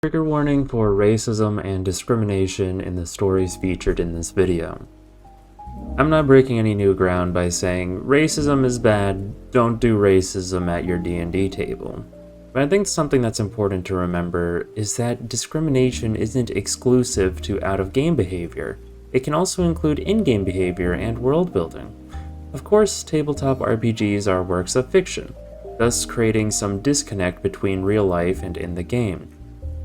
Trigger warning for racism and discrimination in the stories featured in this video. I'm not breaking any new ground by saying racism is bad, don't do racism at your D&D table. But I think something that's important to remember is that discrimination isn't exclusive to out-of-game behavior. It can also include in-game behavior and world building. Of course, tabletop RPGs are works of fiction, thus creating some disconnect between real life and in the game.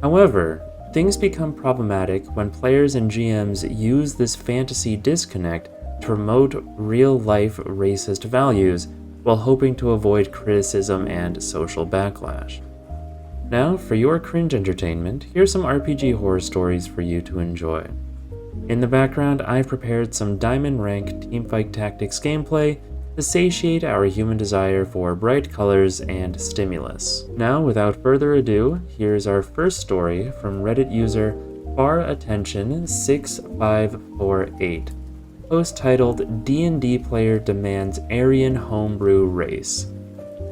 However, things become problematic when players and GMs use this fantasy disconnect to promote real-life racist values while hoping to avoid criticism and social backlash. Now, for your cringe entertainment, here's some RPG horror stories for you to enjoy. In the background, I've prepared some Diamond Rank Teamfight Tactics gameplay to satiate our human desire for bright colors and stimulus. Now, without further ado, here's our first story from Reddit user FarAttention6548. Post titled D&D Player Demands Aryan Homebrew Race.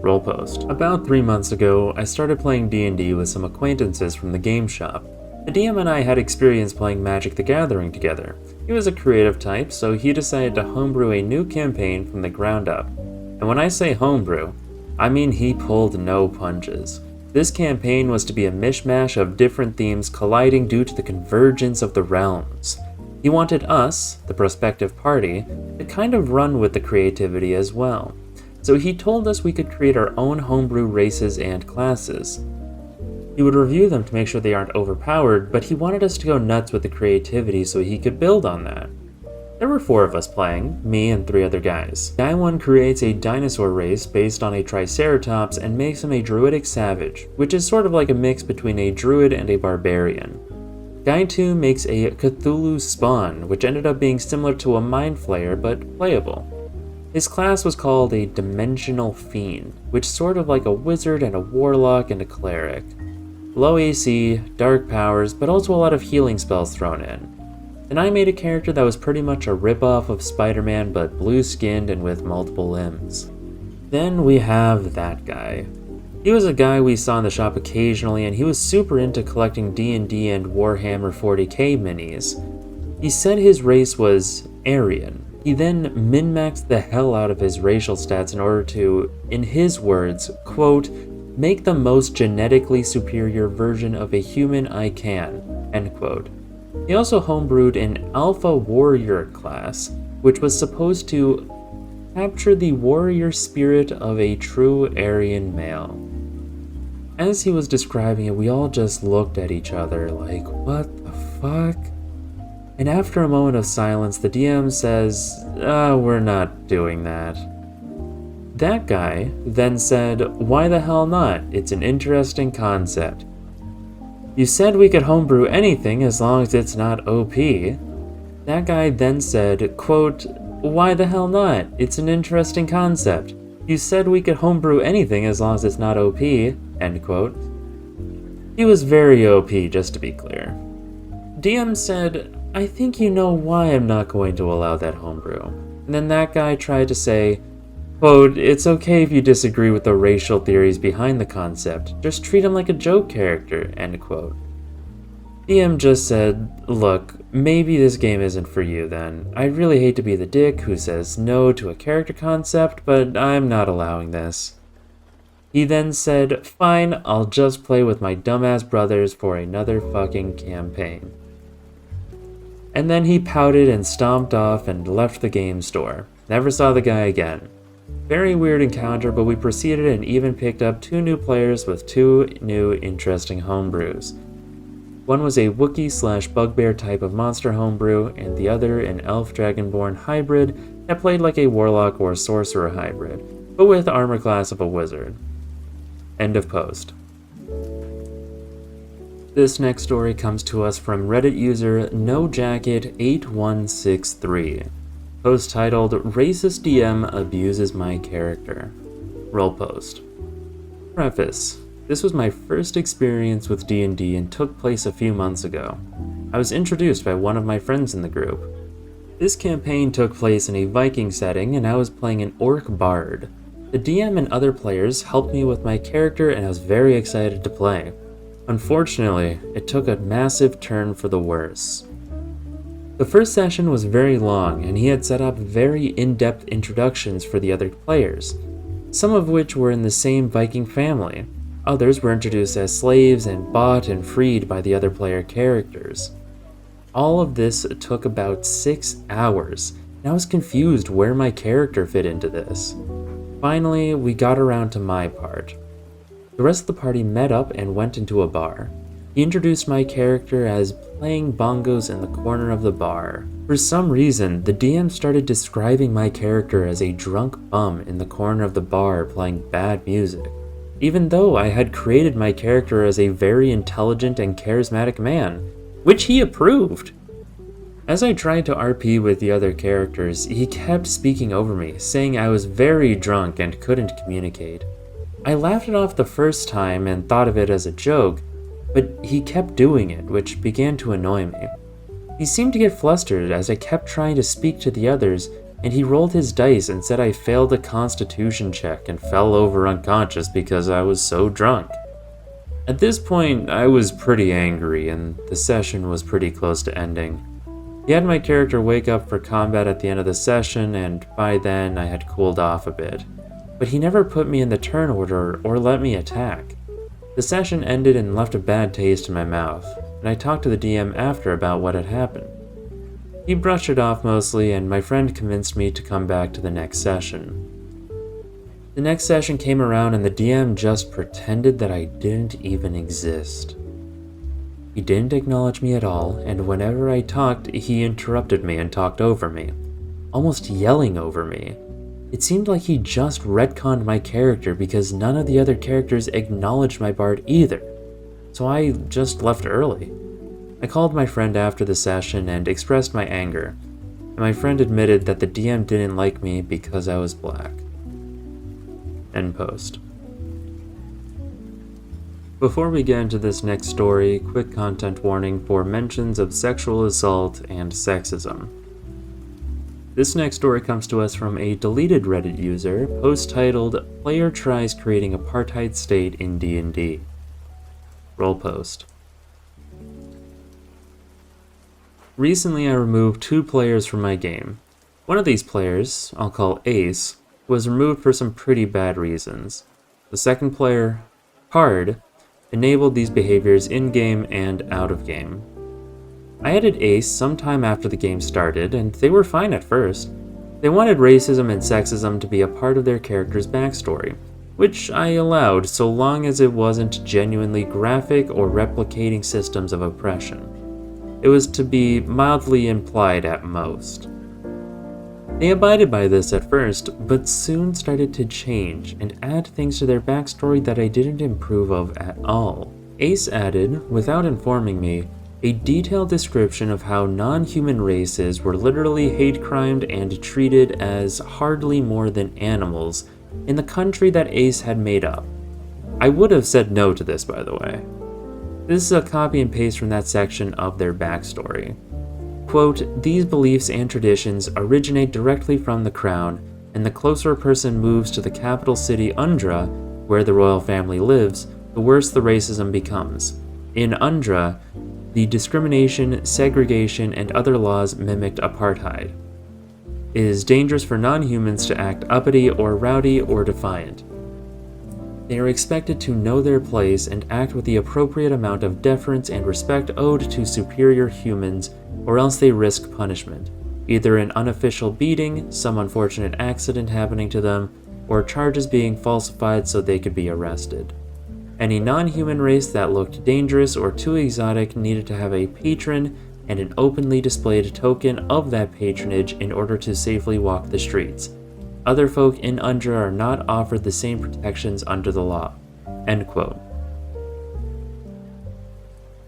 Roll post. About 3 months ago, I started playing D&D with some acquaintances from the game shop. The DM and I had experience playing Magic the Gathering together. He was a creative type, so he decided to homebrew a new campaign from the ground up. And when I say homebrew, I mean he pulled no punches. This campaign was to be a mishmash of different themes colliding due to the convergence of the realms. He wanted us, the prospective party, to kind of run with the creativity as well. So he told us we could create our own homebrew races and classes. He would review them to make sure they aren't overpowered, but he wanted us to go nuts with the creativity so he could build on that. There were 4 of us playing, me and 3 other guys. Guy 1 creates a dinosaur race based on a triceratops and makes him a druidic savage, which is sort of like a mix between a druid and a barbarian. Guy 2 makes a Cthulhu spawn, which ended up being similar to a mind flayer but playable. His class was called a dimensional fiend, which is sort of like a wizard and a warlock and a cleric. Low AC, dark powers, but also a lot of healing spells thrown in. Then I made a character that was pretty much a ripoff of Spider-Man but blue-skinned and with multiple limbs. Then we have that guy. He was a guy we saw in the shop occasionally, and he was super into collecting D&D and Warhammer 40k minis. He said his race was Aryan. He then min-maxed the hell out of his racial stats in order to, in his words, quote, make the most genetically superior version of a human I can, end quote. He also homebrewed an Alpha Warrior class, which was supposed to capture the warrior spirit of a true Aryan male. As he was describing it, we all just looked at each other like, what the fuck? And after a moment of silence, the DM says, we're not doing that. That guy then said, why the hell not? It's an interesting concept. You said we could homebrew anything as long as it's not OP. That guy then said, quote, why the hell not? It's an interesting concept. You said we could homebrew anything as long as it's not OP, end quote. He was very OP, just to be clear. DM said, I think you know why I'm not going to allow that homebrew. And then that guy tried to say, quote, it's okay if you disagree with the racial theories behind the concept, just treat him like a joke character, end quote. DM just said, look, maybe this game isn't for you then. I'd really hate to be the dick who says no to a character concept, but I'm not allowing this. He then said, fine, I'll just play with my dumbass brothers for another fucking campaign. And then he pouted and stomped off and left the game store. Never saw the guy again. Very weird encounter, but we proceeded and even picked up 2 new players with 2 new interesting homebrews. One was a Wookiee/Bugbear type of monster homebrew, and the other an Elf-Dragonborn hybrid that played like a Warlock or Sorcerer hybrid, but with armor class of a Wizard. End of post. This next story comes to us from Reddit user NoJacket8163. Post titled, Racist DM Abuses My Character. Roll post. Preface. This was my first experience with D&D and took place a few months ago. I was introduced by one of my friends in the group. This campaign took place in a Viking setting and I was playing an Orc Bard. The DM and other players helped me with my character and I was very excited to play. Unfortunately, it took a massive turn for the worse. The first session was very long, and he had set up very in-depth introductions for the other players, some of which were in the same Viking family. Others were introduced as slaves and bought and freed by the other player characters. All of this took about 6 hours, and I was confused where my character fit into this. Finally, we got around to my part. The rest of the party met up and went into a bar. He introduced my character as playing bongos in the corner of the bar. For some reason, the DM started describing my character as a drunk bum in the corner of the bar playing bad music, even though I had created my character as a very intelligent and charismatic man, which he approved. As I tried to RP with the other characters, he kept speaking over me, saying I was very drunk and couldn't communicate. I laughed it off the first time and thought of it as a joke, but he kept doing it, which began to annoy me. He seemed to get flustered as I kept trying to speak to the others, and he rolled his dice and said I failed a constitution check and fell over unconscious because I was so drunk. At this point, I was pretty angry, and the session was pretty close to ending. He had my character wake up for combat at the end of the session, and by then I had cooled off a bit. But he never put me in the turn order or let me attack. The session ended and left a bad taste in my mouth, and I talked to the DM after about what had happened. He brushed it off mostly, and my friend convinced me to come back to the next session. The next session came around and the DM just pretended that I didn't even exist. He didn't acknowledge me at all, and whenever I talked, he interrupted me and talked over me, almost yelling over me. It seemed like he just retconned my character because none of the other characters acknowledged my bard either, so I just left early. I called my friend after the session and expressed my anger, and my friend admitted that the DM didn't like me because I was black. End post. Before we get into this next story, quick content warning for mentions of sexual assault and sexism. This next story comes to us from a deleted Reddit user, post titled, "Player Tries Creating Apartheid State in D&D." Roll post. Recently I removed 2 players from my game. One of these players, I'll call Ace, was removed for some pretty bad reasons. The second player, Hard, enabled these behaviors in-game and out-of-game. I added Ace sometime after the game started, and they were fine at first. They wanted racism and sexism to be a part of their character's backstory, which I allowed so long as it wasn't genuinely graphic or replicating systems of oppression. It was to be mildly implied at most. They abided by this at first, but soon started to change and add things to their backstory that I didn't approve of at all. Ace added, without informing me, a detailed description of how non-human races were literally hate-crimed and treated as hardly more than animals in the country that Ace had made up. I would have said no to this, by the way. This is a copy and paste from that section of their backstory. Quote, "These beliefs and traditions originate directly from the crown, and the closer a person moves to the capital city Undra, where the royal family lives, the worse the racism becomes. In Undra, the discrimination, segregation, and other laws mimicked apartheid. It is dangerous for non-humans to act uppity or rowdy or defiant. They are expected to know their place and act with the appropriate amount of deference and respect owed to superior humans, or else they risk punishment, either an unofficial beating, some unfortunate accident happening to them, or charges being falsified so they could be arrested. Any non-human race that looked dangerous or too exotic needed to have a patron and an openly displayed token of that patronage in order to safely walk the streets. Other folk in Undra are not offered the same protections under the law." End quote.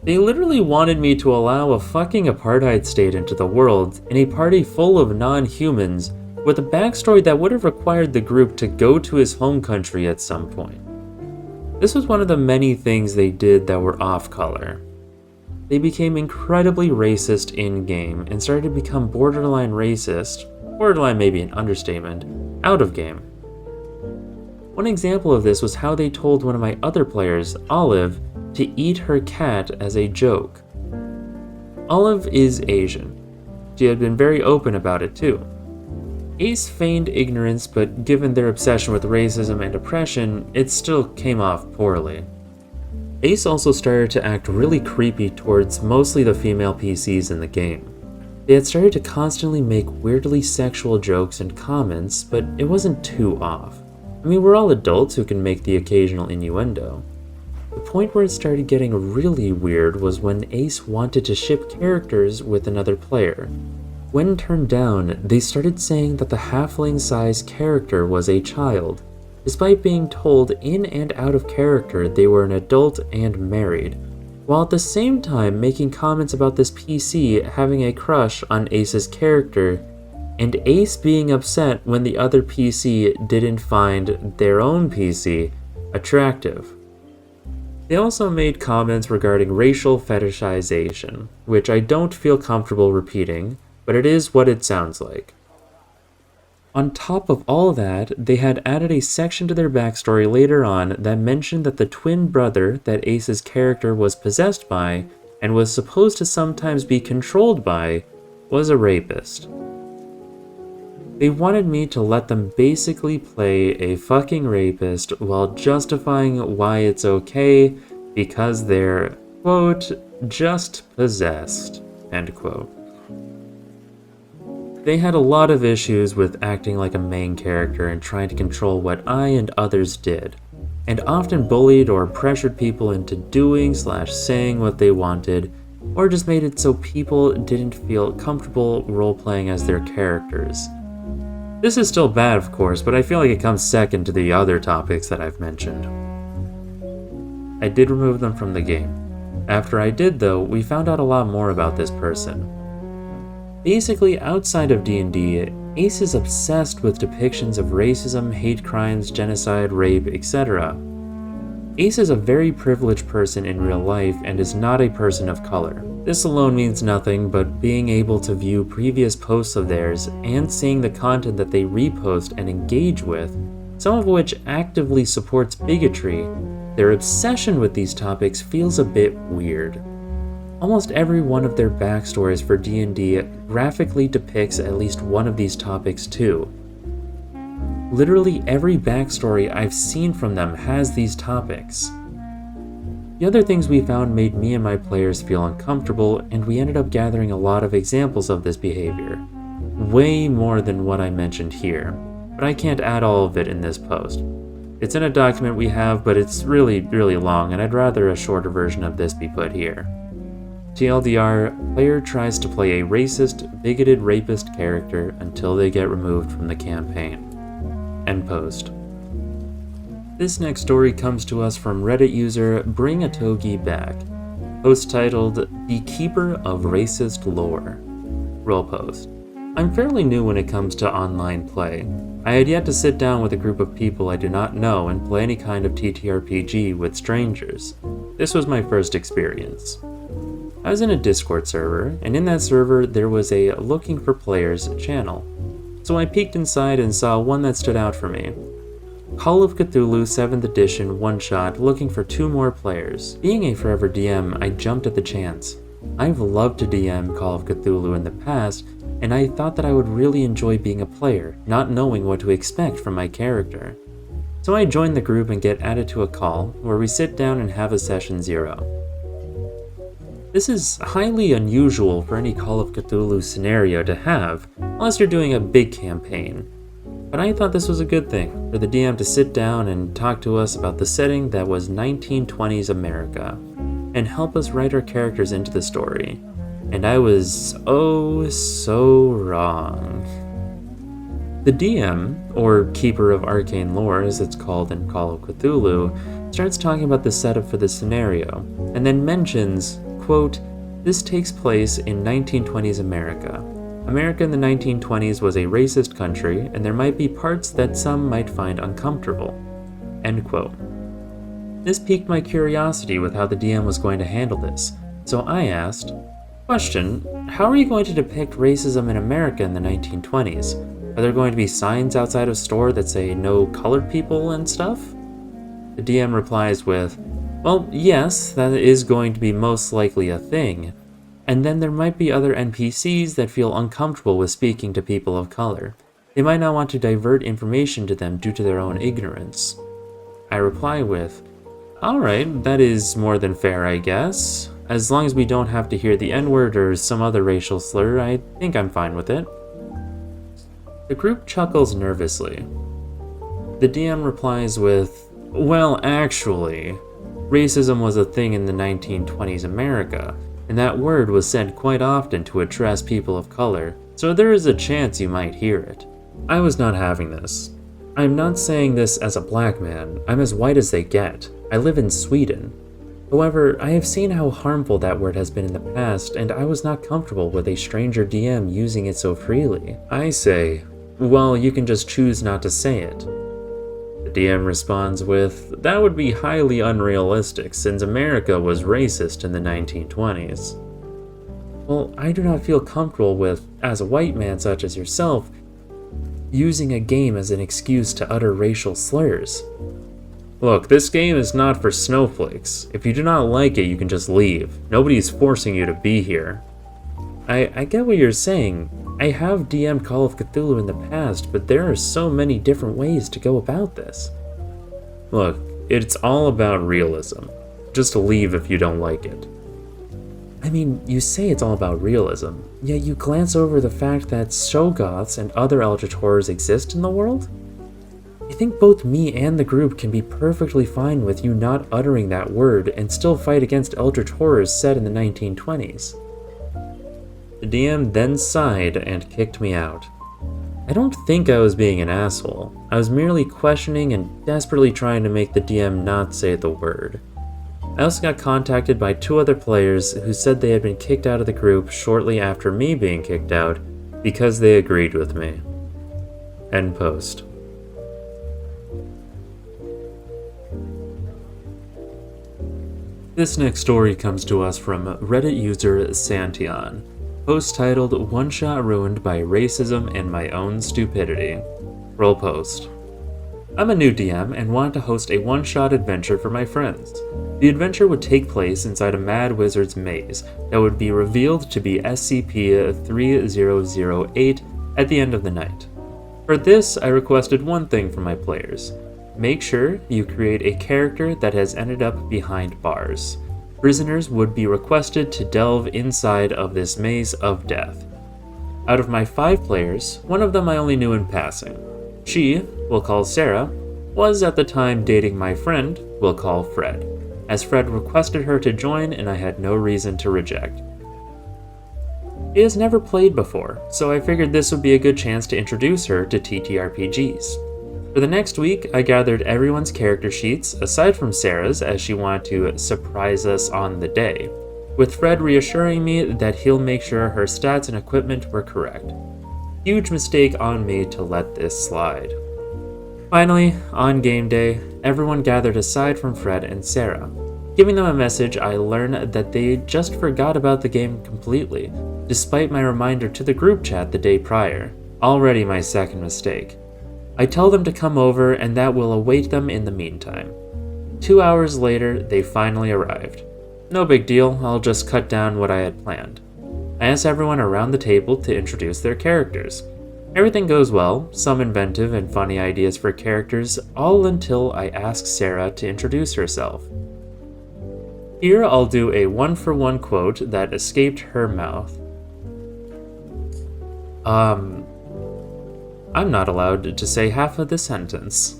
They literally wanted me to allow a fucking apartheid state into the world in a party full of non-humans with a backstory that would have required the group to go to his home country at some point. This was one of the many things they did that were off-color. They became incredibly racist in-game and started to become borderline racist, borderline maybe an understatement, out-of-game. One example of this was how they told one of my other players, Olive, to eat her cat as a joke. Olive is Asian. She had been very open about it too. Ace feigned ignorance, but given their obsession with racism and oppression, it still came off poorly. Ace also started to act really creepy towards mostly the female PCs in the game. They had started to constantly make weirdly sexual jokes and comments, but it wasn't too off. I mean, we're all adults who can make the occasional innuendo. The point where it started getting really weird was when Ace wanted to ship characters with another player. When turned down, they started saying that the halfling-sized character was a child, despite being told in and out of character they were an adult and married, while at the same time making comments about this PC having a crush on Ace's character, and Ace being upset when the other PC didn't find their own PC attractive. They also made comments regarding racial fetishization, which I don't feel comfortable repeating, but it is what it sounds like. On top of all that, they had added a section to their backstory later on that mentioned that the twin brother that Ace's character was possessed by, and was supposed to sometimes be controlled by, was a rapist. They wanted me to let them basically play a fucking rapist while justifying why it's okay because they're, quote, just possessed, end quote. They had a lot of issues with acting like a main character and trying to control what I and others did, and often bullied or pressured people into doing/saying what they wanted, or just made it so people didn't feel comfortable role-playing as their characters. This is still bad, of course, but I feel like it comes second to the other topics that I've mentioned. I did remove them from the game. After I did, though, we found out a lot more about this person. Basically, outside of D&D, Ace is obsessed with depictions of racism, hate crimes, genocide, rape, etc. Ace is a very privileged person in real life and is not a person of color. This alone means nothing, but being able to view previous posts of theirs and seeing the content that they repost and engage with, some of which actively supports bigotry, their obsession with these topics feels a bit weird. Almost every one of their backstories for D&D graphically depicts at least one of these topics too. Literally every backstory I've seen from them has these topics. The other things we found made me and my players feel uncomfortable, and we ended up gathering a lot of examples of this behavior. Way more than what I mentioned here, but I can't add all of it in this post. It's in a document we have, but it's really long, and I'd rather a shorter version of this be put here. TLDR, player tries to play a racist, bigoted rapist character until they get removed from the campaign. End post. This next story comes to us from Reddit user Bring a Togi Back. Post titled, The Keeper of Racist Lore. Roll post. I'm fairly new when it comes to online play. I had yet to sit down with a group of people I do not know and play any kind of TTRPG with strangers. This was my first experience. I was in a Discord server, and in that server there was a Looking for Players channel. So I peeked inside and saw one that stood out for me. Call of Cthulhu 7th edition one-shot looking for 2 more players. Being a forever DM, I jumped at the chance. I've loved to DM Call of Cthulhu in the past, and I thought that I would really enjoy being a player, not knowing what to expect from my character. So I joined the group and get added to a call, where we sit down and have a session 0. This is highly unusual for any Call of Cthulhu scenario to have, unless you're doing a big campaign. But I thought this was a good thing, for the DM to sit down and talk to us about the setting that was 1920s America, and help us write our characters into the story. And I was oh so wrong. The DM, or Keeper of Arcane Lore as it's called in Call of Cthulhu, starts talking about the setup for the scenario, and then mentions, quote, this takes place in 1920s America. America in the 1920s was a racist country, and there might be parts that some might find uncomfortable. End quote. This piqued my curiosity with how the DM was going to handle this, so I asked, question, how are you going to depict racism in America in the 1920s? Are there going to be signs outside of store that say no colored people and stuff? The DM replies with, Well, yes, that is going to be most likely a thing. And then there might be other NPCs that feel uncomfortable with speaking to people of color. They might not want to divert information to them due to their own ignorance. I reply with, "Alright, that is more than fair, I guess. As long as we don't have to hear the N-word or some other racial slur, I think I'm fine with it." The group chuckles nervously. The DM replies with, "Well, actually, racism was a thing in the 1920s America, and that word was said quite often to address people of color, so there is a chance you might hear it." I was not having this. I'm not saying this as a black man. I'm as white as they get. I live in Sweden. However, I have seen how harmful that word has been in the past, and I was not comfortable with a stranger DM using it so freely. I say, "Well, you can just choose not to say it." The DM responds with, "That would be highly unrealistic since America was racist in the 1920s. Well, I do not feel comfortable with, as a white man such as yourself, using a game as an excuse to utter racial slurs. Look, this game is not for snowflakes. If you do not like it, you can just leave. Nobody is forcing you to be here." I get what you're saying. I have DM'd Call of Cthulhu in the past, but there are so many different ways to go about this. Look, it's all about realism. Just leave if you don't like it. I mean, you say it's all about realism, yet you glance over the fact that Shoggoths and other eldritch horrors exist in the world? I think both me and the group can be perfectly fine with you not uttering that word and still fight against eldritch horrors set in the 1920s. The DM then sighed and kicked me out. I don't think I was being an asshole. I was merely questioning and desperately trying to make the DM not say the word. I also got contacted by 2 other players who said they had been kicked out of the group shortly after me being kicked out because they agreed with me. End post. This next story comes to us from Reddit user Santion. Post titled, "One Shot Ruined by Racism and My Own Stupidity." Roll post. I'm a new DM and wanted to host a one-shot adventure for my friends. The adventure would take place inside a Mad Wizard's maze that would be revealed to be SCP-3008 at the end of the night. For this, I requested one thing from my players. Make sure you create a character that has ended up behind bars. Prisoners would be requested to delve inside of this maze of death. Out of my 5 players, one of them I only knew in passing. She, we'll call Sarah, was at the time dating my friend, we'll call Fred, as Fred requested her to join and I had no reason to reject. She has never played before, so I figured this would be a good chance to introduce her to TTRPGs. For the next week, I gathered everyone's character sheets, aside from Sarah's, as she wanted to surprise us on the day, with Fred reassuring me that he'll make sure her stats and equipment were correct. Huge mistake on me to let this slide. Finally, on game day, everyone gathered aside from Fred and Sarah. Giving them a message, I learned that they just forgot about the game completely, despite my reminder to the group chat the day prior. Already my second mistake. I tell them to come over and that will await them in the meantime. 2 hours later, they finally arrived. No big deal, I'll just cut down what I had planned. I ask everyone around the table to introduce their characters. Everything goes well, some inventive and funny ideas for characters, all until I ask Sarah to introduce herself. Here I'll do a one-for-one quote that escaped her mouth. I'm not allowed to say half of the sentence.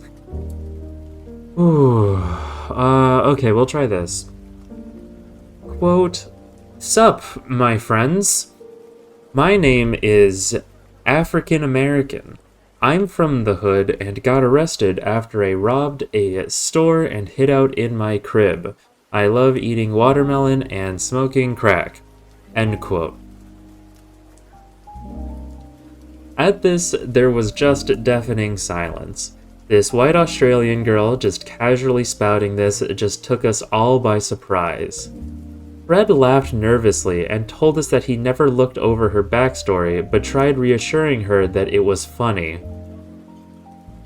Ooh, okay, we'll try this. Quote, "Sup, my friends. My name is African American. I'm from the hood and got arrested after I robbed a store and hid out in my crib. I love eating watermelon and smoking crack." End quote. At this, there was just deafening silence. This white Australian girl just casually spouting this just took us all by surprise. Fred laughed nervously and told us that he never looked over her backstory, but tried reassuring her that it was funny.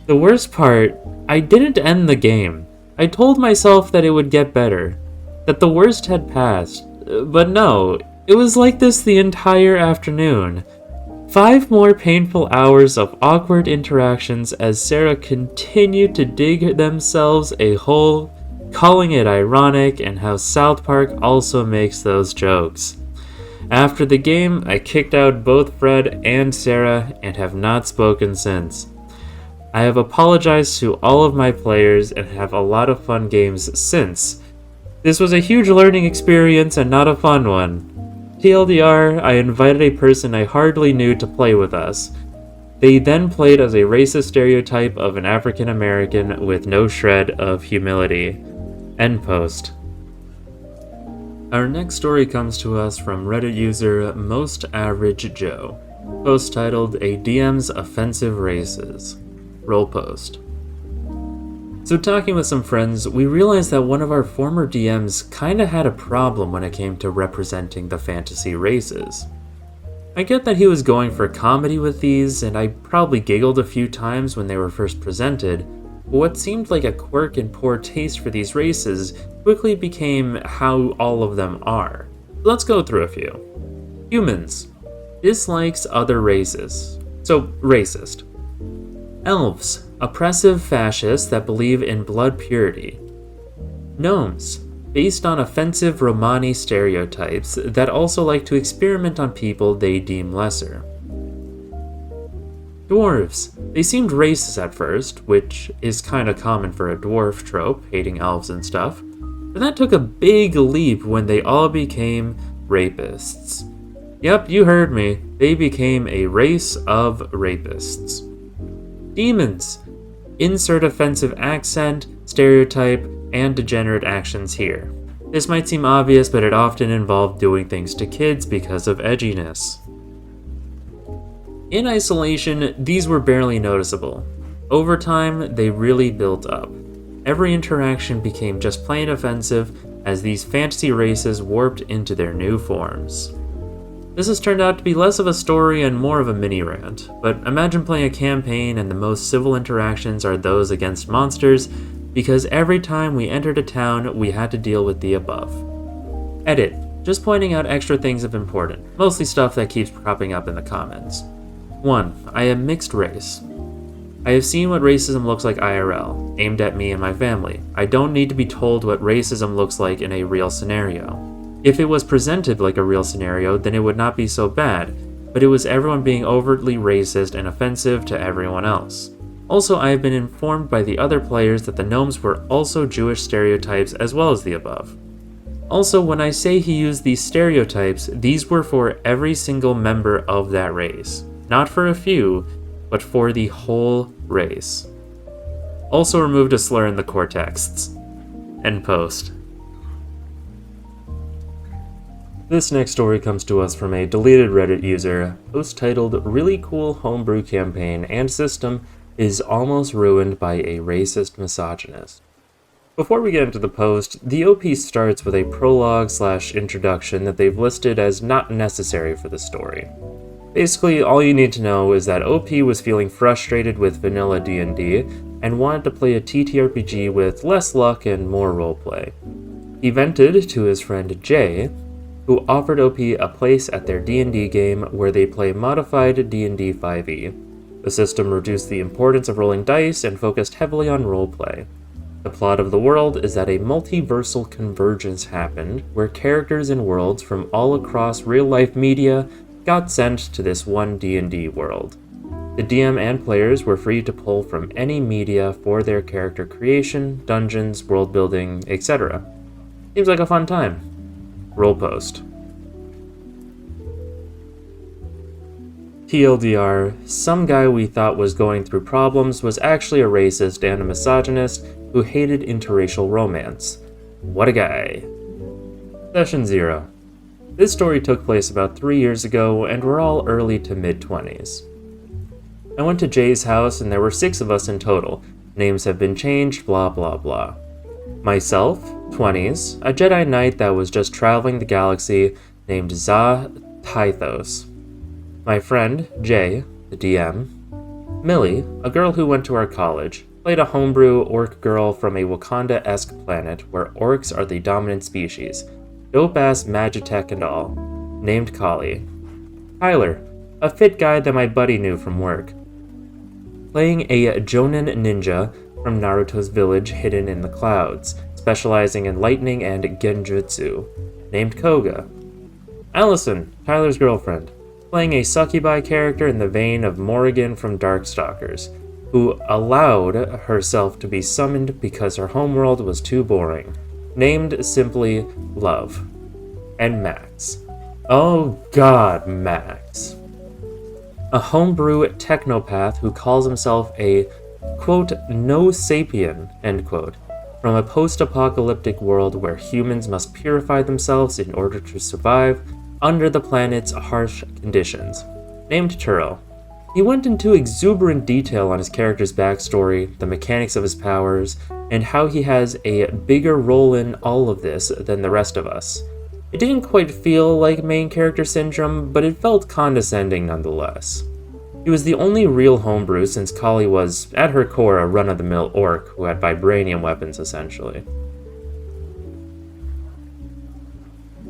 The worst part, I didn't end the game. I told myself that it would get better, that the worst had passed, but no, it was like this the entire afternoon. 5 more painful hours of awkward interactions as Sarah continued to dig themselves a hole, calling it ironic and how South Park also makes those jokes. After the game, I kicked out both Fred and Sarah and have not spoken since. I have apologized to all of my players and have a lot of fun games since. This was a huge learning experience and not a fun one. TLDR, I invited a person I hardly knew to play with us. They then played as a racist stereotype of an African American with no shred of humility. End post. Our next story comes to us from Reddit user Most Average Joe. Post titled A DM's Offensive Races. Roll post. So talking with some friends, we realized that one of our former DMs kinda had a problem when it came to representing the fantasy races. I get that he was going for comedy with these, and I probably giggled a few times when they were first presented, but what seemed like a quirk and poor taste for these races quickly became how all of them are. Let's go through a few. Humans. Dislikes other races. So, racist. Elves. Oppressive fascists that believe in blood purity. Gnomes, based on offensive Romani stereotypes that also like to experiment on people they deem lesser. Dwarves, they seemed racist at first, which is kinda common for a dwarf trope, hating elves and stuff, but that took a big leap when they all became rapists. Yep, you heard me, they became a race of rapists. Demons, insert offensive accent, stereotype, and degenerate actions here. This might seem obvious, but it often involved doing things to kids because of edginess. In isolation, these were barely noticeable. Over time, they really built up. Every interaction became just plain offensive as these fantasy races warped into their new forms. This has turned out to be less of a story and more of a mini-rant, but imagine playing a campaign and the most civil interactions are those against monsters, because every time we entered a town, we had to deal with the above. Edit. Just pointing out extra things of importance, mostly stuff that keeps cropping up in the comments. 1. I am mixed race. I have seen what racism looks like IRL, aimed at me and my family. I don't need to be told what racism looks like in a real scenario. If it was presented like a real scenario, then it would not be so bad, but it was everyone being overtly racist and offensive to everyone else. Also, I have been informed by the other players that the gnomes were also Jewish stereotypes as well as the above. Also, when I say he used these stereotypes, these were for every single member of that race. Not for a few, but for the whole race. Also removed a slur in the core texts. End post. This next story comes to us from a deleted Reddit user, post titled Really Cool Homebrew Campaign and System is Almost Ruined by a Racist Misogynist. Before we get into the post, the OP starts with a prologue/introduction that they've listed as not necessary for the story. Basically, all you need to know is that OP was feeling frustrated with vanilla D&D and wanted to play a TTRPG with less luck and more roleplay. He vented to his friend Jay, who offered OP a place at their D&D game where they play modified D&D 5e. The system reduced the importance of rolling dice and focused heavily on roleplay. The plot of the world is that a multiversal convergence happened, where characters and worlds from all across real-life media got sent to this one D&D world. The DM and players were free to pull from any media for their character creation, dungeons, world building, etc. Seems like a fun time. Roll post. TLDR, some guy we thought was going through problems was actually a racist and a misogynist who hated interracial romance. What a guy. Session 0. This story took place about 3 years ago, and we're all early to mid-20s. I went to Jay's house, and there were 6 of us in total. Names have been changed, blah blah blah. Myself, 20s, a Jedi Knight that was just traveling the galaxy, named Za Tythos. My friend, Jay, the DM. Millie, a girl who went to our college, Played a homebrew orc girl from a Wakanda-esque planet where orcs are the dominant species. Dope-ass magitech and all. Named Kali. Tyler, a fit guy that my buddy knew from work. Playing a Jonin ninja from Naruto's village hidden in the clouds, specializing in lightning and genjutsu. Named Koga. Allison, Tyler's girlfriend. Playing a succubi character in the vein of Morrigan from Darkstalkers, who allowed herself to be summoned because her homeworld was too boring. Named simply Love. And Max. Oh god, Max. A homebrew technopath who calls himself a, quote, no sapien, end quote, from a post-apocalyptic world where humans must purify themselves in order to survive under the planet's harsh conditions. Named Turo. He went into exuberant detail on his character's backstory, the mechanics of his powers, and how he has a bigger role in all of this than the rest of us. It didn't quite feel like main character syndrome, but it felt condescending nonetheless. He was the only real homebrew since Kali was, at her core, a run-of-the-mill orc who had vibranium weapons, essentially.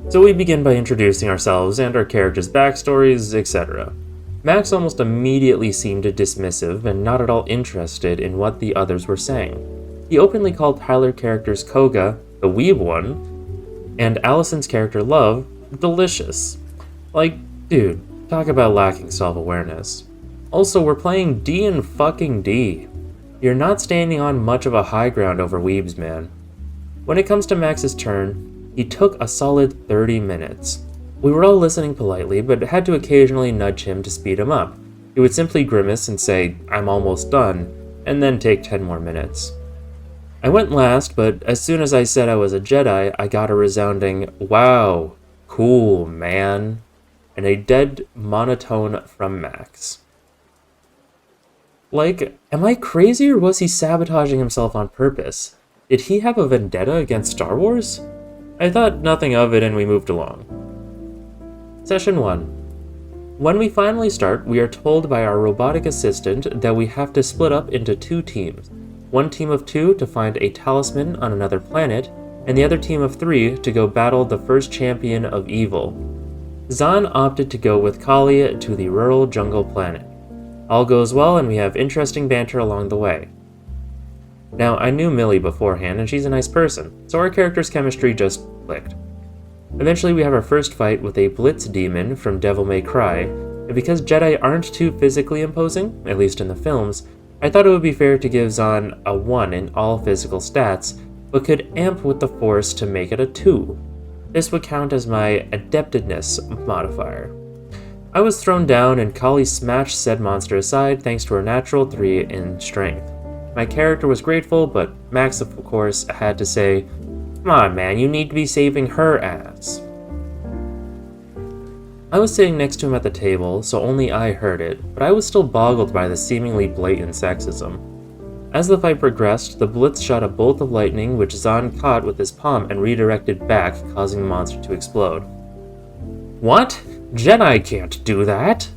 So we begin by introducing ourselves and our characters' backstories, etc. Max almost immediately seemed dismissive and not at all interested in what the others were saying. He openly called Tyler characters Koga, the weeb one, and Allison's character Love, delicious. Like, dude, talk about lacking self-awareness. Also, we're playing D&D. You're not standing on much of a high ground over weebs, man. When it comes to Max's turn, he took a solid 30 minutes. We were all listening politely, but had to occasionally nudge him to speed him up. He would simply grimace and say, "I'm almost done," and then take 10 more minutes. I went last, but as soon as I said I was a Jedi, I got a resounding, "Wow, cool, man," and a dead monotone from Max. Like, am I crazy or was he sabotaging himself on purpose? Did he have a vendetta against Star Wars? I thought nothing of it and we moved along. Session 1. When we finally start, we are told by our robotic assistant that we have to split up into 2 teams. One team of 2 to find a talisman on another planet, and the other team of 3 to go battle the first champion of evil. Zahn opted to go with Kali to the rural jungle planet. All goes well and we have interesting banter along the way. Now, I knew Millie beforehand and she's a nice person, so our character's chemistry just clicked. Eventually we have our first fight with a Blitz demon from Devil May Cry, and because Jedi aren't too physically imposing, at least in the films, I thought it would be fair to give Zahn a 1 in all physical stats, but could amp with the Force to make it a 2. This would count as my Adeptedness modifier. I was thrown down and Kali smashed said monster aside thanks to her natural 3 in strength. My character was grateful, but Max of course had to say, "Come on man, you need to be saving her ass." I was sitting next to him at the table, so only I heard it, but I was still boggled by the seemingly blatant sexism. As the fight progressed, the Blitz shot a bolt of lightning which Zahn caught with his palm and redirected back, causing the monster to explode. "What? Jedi can't do that!"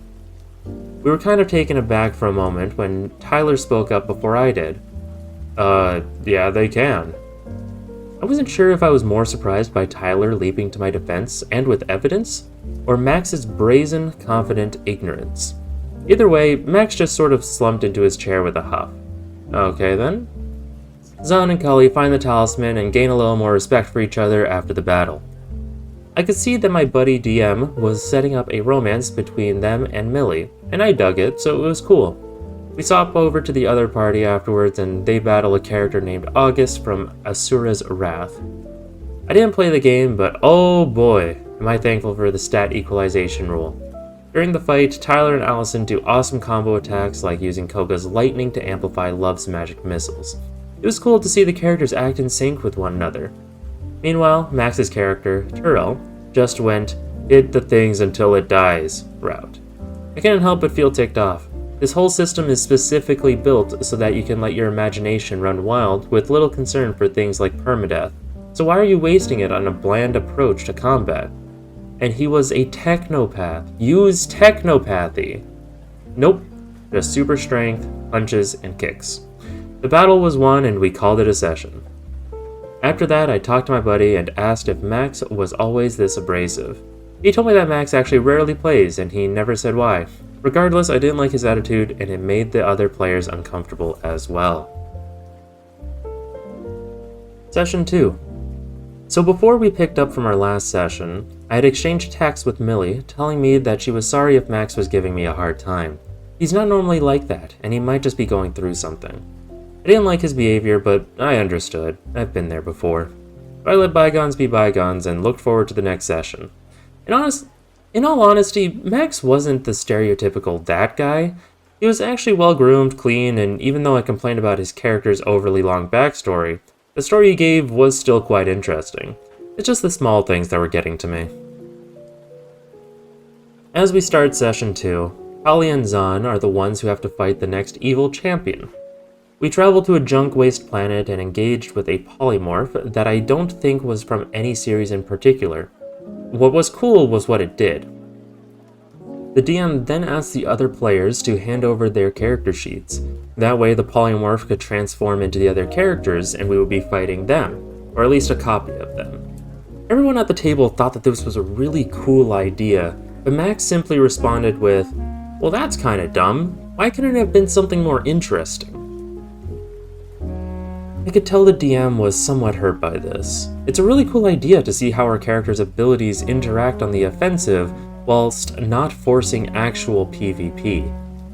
We were kind of taken aback for a moment when Tyler spoke up before I did. Yeah, they can." I wasn't sure if I was more surprised by Tyler leaping to my defense, and with evidence, or Max's brazen, confident ignorance. Either way, Max just sort of slumped into his chair with a huff. Okay then. Zahn and Kali find the talisman and gain a little more respect for each other after the battle. I could see that my buddy DM was setting up a romance between them and Millie, and I dug it, so it was cool. We swap over to the other party afterwards and they battle a character named August from Asura's Wrath. I didn't play the game, but oh boy, am I thankful for the stat equalization rule. During the fight, Tyler and Allison do awesome combo attacks like using Koga's lightning to amplify Love's magic missiles. It was cool to see the characters act in sync with one another. Meanwhile, Max's character, Tyrell, just went, "Hit the things until it dies" route. I couldn't help but feel ticked off. This whole system is specifically built so that you can let your imagination run wild with little concern for things like permadeath. So why are you wasting it on a bland approach to combat? And he was a technopath. Use technopathy. Nope. Just super strength, punches, and kicks. The battle was won and we called it a session. After that, I talked to my buddy and asked if Max was always this abrasive. He told me that Max actually rarely plays and he never said why. Regardless, I didn't like his attitude and it made the other players uncomfortable as well. Session 2. So before we picked up from our last session, I had exchanged texts with Millie telling me that she was sorry if Max was giving me a hard time. He's not normally like that, and he might just be going through something. I didn't like his behavior, but I understood. I've been there before. I let bygones be bygones and looked forward to the next session. In all honesty, Max wasn't the stereotypical that guy. He was actually well-groomed, clean, and even though I complained about his character's overly long backstory, the story he gave was still quite interesting. It's just the small things that were getting to me. As we start Session 2, Holly and Zahn are the ones who have to fight the next evil champion. We traveled to a junk waste planet and engaged with a polymorph that I don't think was from any series in particular. What was cool was what it did. The DM then asked the other players to hand over their character sheets. That way the polymorph could transform into the other characters and we would be fighting them, or at least a copy of them. Everyone at the table thought that this was a really cool idea, but Max simply responded with, "Well, that's kinda dumb. Why couldn't it have been something more interesting?" I could tell the DM was somewhat hurt by this. It's a really cool idea to see how our characters' abilities interact on the offensive whilst not forcing actual PvP.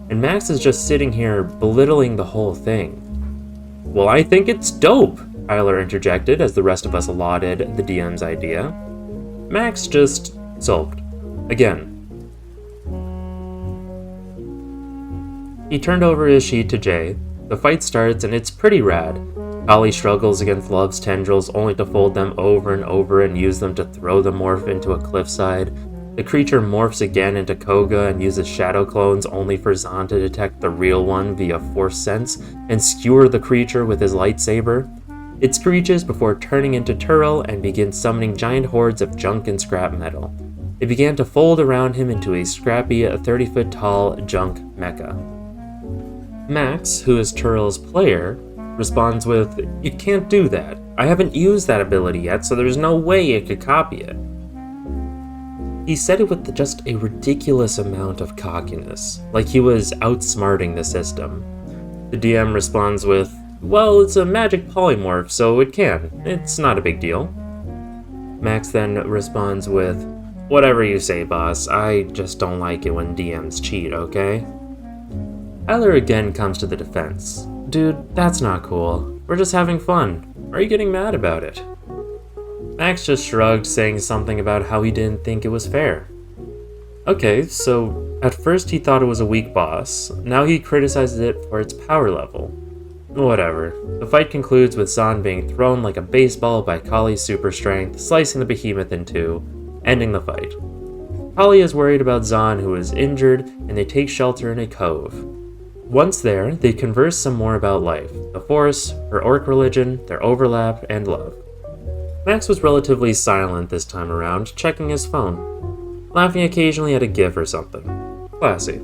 And Max is just sitting here belittling the whole thing. "Well, I think it's dope," Tyler interjected as the rest of us lauded the DM's idea. Max just sulked. Again. He turned over his sheet to Jay. The fight starts and it's pretty rad. Holly struggles against Love's tendrils only to fold them over and over and use them to throw the morph into a cliffside. The creature morphs again into Koga and uses shadow clones only for Zahn to detect the real one via force sense and skewer the creature with his lightsaber. It screeches before turning into Turl and begins summoning giant hordes of junk and scrap metal. It began to fold around him into a scrappy 30-foot tall junk mecha. Max, who is Turl's player, responds with, "You can't do that. I haven't used that ability yet, so there's no way it could copy it." He said it with just a ridiculous amount of cockiness, like he was outsmarting the system. The DM responds with, "Well, it's a magic polymorph, so it can. It's not a big deal." Max then responds with, "Whatever you say, boss. I just don't like it when DMs cheat, okay?" Tyler again comes to the defense. "Dude, that's not cool. We're just having fun. Why are you getting mad about it?" Max just shrugged, saying something about how he didn't think it was fair. Okay, so at first he thought it was a weak boss. Now he criticizes it for its power level. Whatever. The fight concludes with Zahn being thrown like a baseball by Kali's super strength, slicing the behemoth in two, ending the fight. Kali is worried about Zahn, who is injured, and they take shelter in a cove. Once there, they converse some more about life, the Force, her orc religion, their overlap, and love. Max was relatively silent this time around, checking his phone, laughing occasionally at a gif or something. Classy.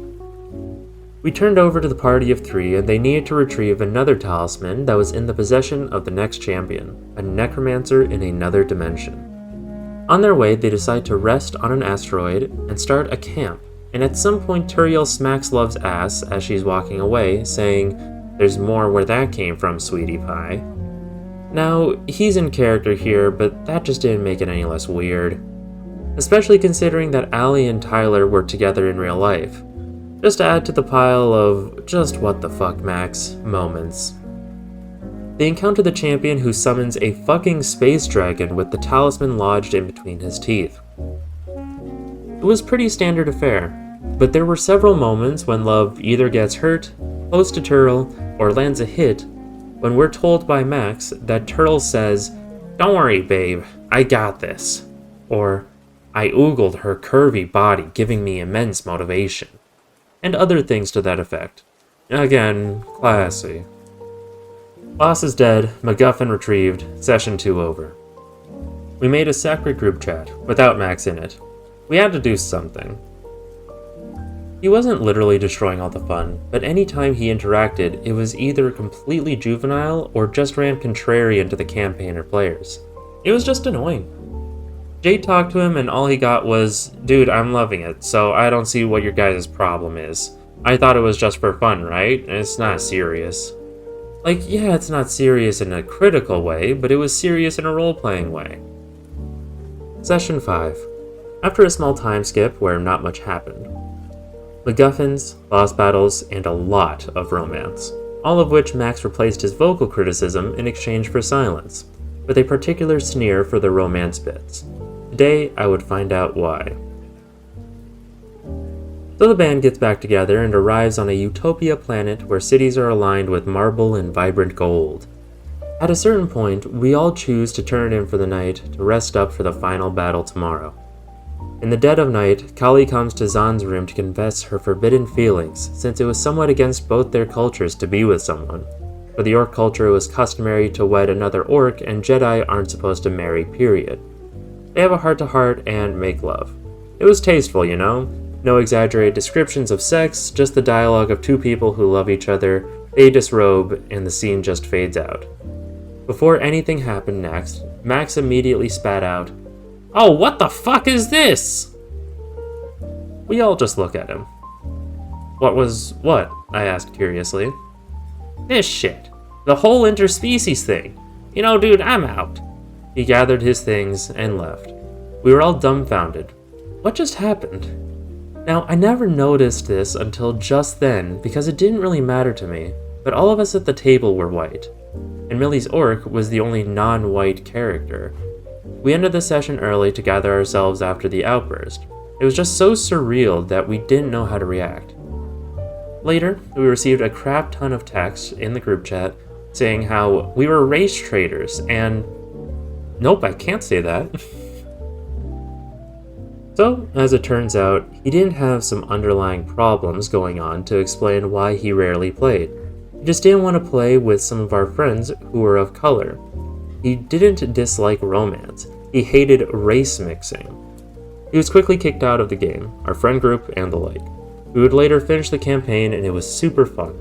We turned over to the party of three, and they needed to retrieve another talisman that was in the possession of the next champion, a necromancer in another dimension. On their way, they decide to rest on an asteroid and start a camp, and at some point Turiel smacks Love's ass as she's walking away, saying, "There's more where that came from, sweetie pie." Now, he's in character here, but that just didn't make it any less weird. Especially considering that Allie and Tyler were together in real life. Just to add to the pile of just what the fuck Max moments. They encounter the champion who summons a fucking space dragon with the talisman lodged in between his teeth. It was pretty standard affair, but there were several moments when Love either gets hurt, close to Turl, or lands a hit, when we're told by Max that Turl says, "Don't worry, babe, I got this," or "I oogled her curvy body, giving me immense motivation," and other things to that effect. Again, classy. Boss is dead, MacGuffin retrieved, Session 2 over. We made a separate group chat, without Max in it. We had to do something. He wasn't literally destroying all the fun, but any time he interacted, it was either completely juvenile or just ran contrarian to the campaign or players. It was just annoying. Jade talked to him and all he got was, "Dude, I'm loving it, so I don't see what your guys' problem is. I thought it was just for fun, right? It's not serious." Like, yeah, it's not serious in a critical way, but it was serious in a role-playing way. Session 5. After a small time skip where not much happened. MacGuffins, boss battles, and a lot of romance. All of which Max replaced his vocal criticism in exchange for silence, with a particular sneer for the romance bits. Today, I would find out why. So the band gets back together and arrives on a utopia planet where cities are aligned with marble and vibrant gold. At a certain point, we all choose to turn it in for the night to rest up for the final battle tomorrow. In the dead of night, Kali comes to Zahn's room to confess her forbidden feelings, since it was somewhat against both their cultures to be with someone. For the orc culture, it was customary to wed another orc, and Jedi aren't supposed to marry, period. They have a heart-to-heart and make love. It was tasteful, you know? No exaggerated descriptions of sex, just the dialogue of two people who love each other. They disrobe, and the scene just fades out. Before anything happened next, Max immediately spat out, "Oh, what the fuck is this?" We all just look at him. "What was what?" I asked curiously. "This shit. The whole interspecies thing. You know, dude, I'm out." He gathered his things and left. We were all dumbfounded. What just happened? Now, I never noticed this until just then because it didn't really matter to me, but all of us at the table were white, and Millie's orc was the only non-white character. We ended the session early to gather ourselves after the outburst. It was just so surreal that we didn't know how to react. Later, we received a crap ton of texts in the group chat saying how we were race traitors and... Nope, I can't say that. So, as it turns out, he didn't have some underlying problems going on to explain why he rarely played. He just didn't want to play with some of our friends who were of color. He didn't dislike romance. He hated race mixing. He was quickly kicked out of the game, our friend group, and the like. We would later finish the campaign and it was super fun.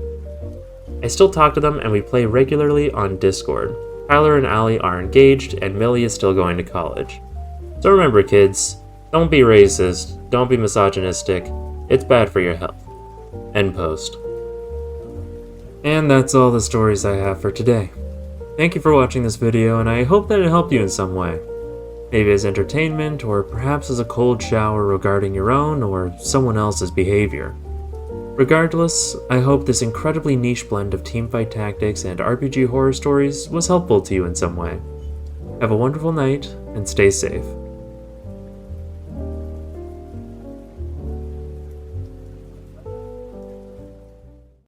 I still talk to them and we play regularly on Discord. Tyler and Allie are engaged and Millie is still going to college. So remember kids, don't be racist, don't be misogynistic, it's bad for your health. End post. And that's all the stories I have for today. Thank you for watching this video and I hope that it helped you in some way. Maybe as entertainment, or perhaps as a cold shower regarding your own or someone else's behavior. Regardless, I hope this incredibly niche blend of teamfight tactics and RPG horror stories was helpful to you in some way. Have a wonderful night, and stay safe.